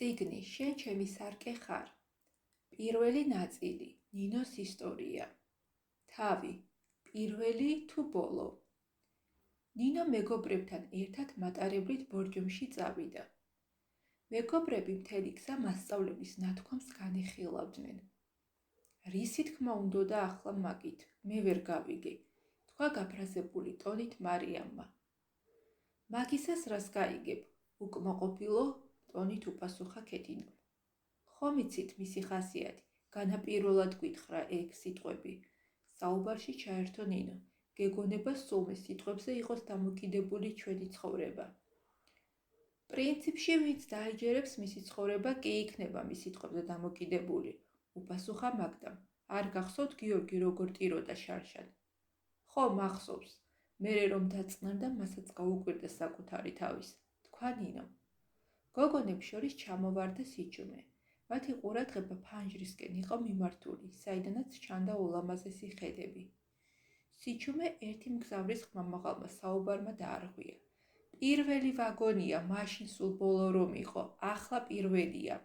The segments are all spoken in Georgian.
წიგნი შენ ჩემი სარკე ხარ. პირველი ნაწილი ნინოს ისტორია. თავი პირველი თუ ბოლო. ნინო მეგობრებთან ერთად მატარებლით ბორჯომში წავიდა. მეგობრები მთელი გზა მასწავლებლის ნათქვამს განიხილავდნენ. რისი თქმა უნდოდა ახლა მაგით, მე ვერ გავიგე, თქვა გაფრაზებული ტონით მარიამმა. მაგისას რას გაიგებ, უკმაყოფილო ტონით უპასუხა ქეთინომ. ხომ იცით მისი ხასიათი, განაპირობად გვითხრა ეგ სიტყვები. საუბარში ჩაერთო ნინო, გეგონება სულ ეს სიტყვებზე იყოს დამოკიდებული ჩვენი ცხოვრება. პრინციპში ვინც დაეჯერებს მისი ცხოვრება კი იქნება მის სიტყვებზე დამოკიდებული, უპასუხა მაგდამ. არ გახსოვთ გიორგი როგორ ტიროდა შარშან? ხო, მახსოვს. მერე რომ დაწყნარდა, მასაც გაუკვირდა საკუთარი თავის, თქვა ნინო. გოგონებს შორის ჩამოვარდა სიჩუმე. მათი ყურადღება ფანჯრისკენ იყო მიმართული, საიდანაც ჩანდა ულამაზესი ხედები. სიჩუმე ერთი მგზავრის ხმამაღალმა საუბარმა დაარღვია. პირველი ვაგონია, მაშინ სულ ბოლო რომ იყო, ახლა პირველია.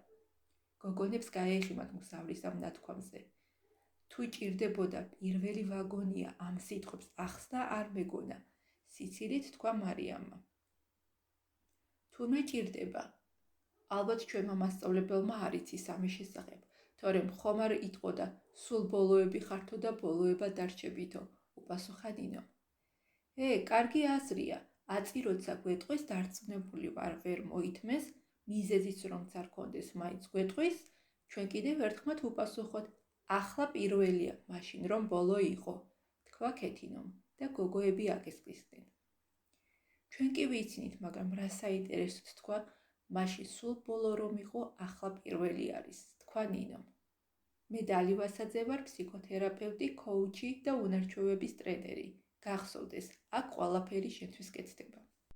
გოგონებს გაეღიმათ მგზავრის ამ ნათქვამზე. თუ ჭირდებოდა პირველი ვაგონია ამ სიტყვებს ახსნა არ მეგონა, სიცილით თქვა მარიამმა. თურმე ჭირდება. ალბათ ჩვენმა მასწავლებელმა არ იცის ამის შესახებ, თორემ ხომ არ იტყოდა სულ ბოლოები ხართო და ბოლოება დარჩებითო, უპასუხა ნინო. კარგი აზრია, აწი როცა გვეტყვის დარწმუნებული ვარ ვერ მოითმეს, მიზეზიც რომც არ კონდეს მაინც გვეტყვის, ჩვენ კიდევ ერთხმად ვუპასუხოთ, ახლა პირველია, მაშინ რომ ბოლო იყო, თქვა ქეთინომ და გოგოები აკისკისდნენ. ჩვენ კი ვიცინით, მაგრამ რა საინტერესოდ თქვა, მაშინ სულ ბოლო რომ იყო, ახლა პირველი არის, თქვა ნინომ. მე დალი ვასაძე ვარ, ფსიქოთერაპევტი, ქოუჩი და უნარჩვევების ტრენერი. გახსოვდეს, აქ ყველაფერი შენთვის კეთდება.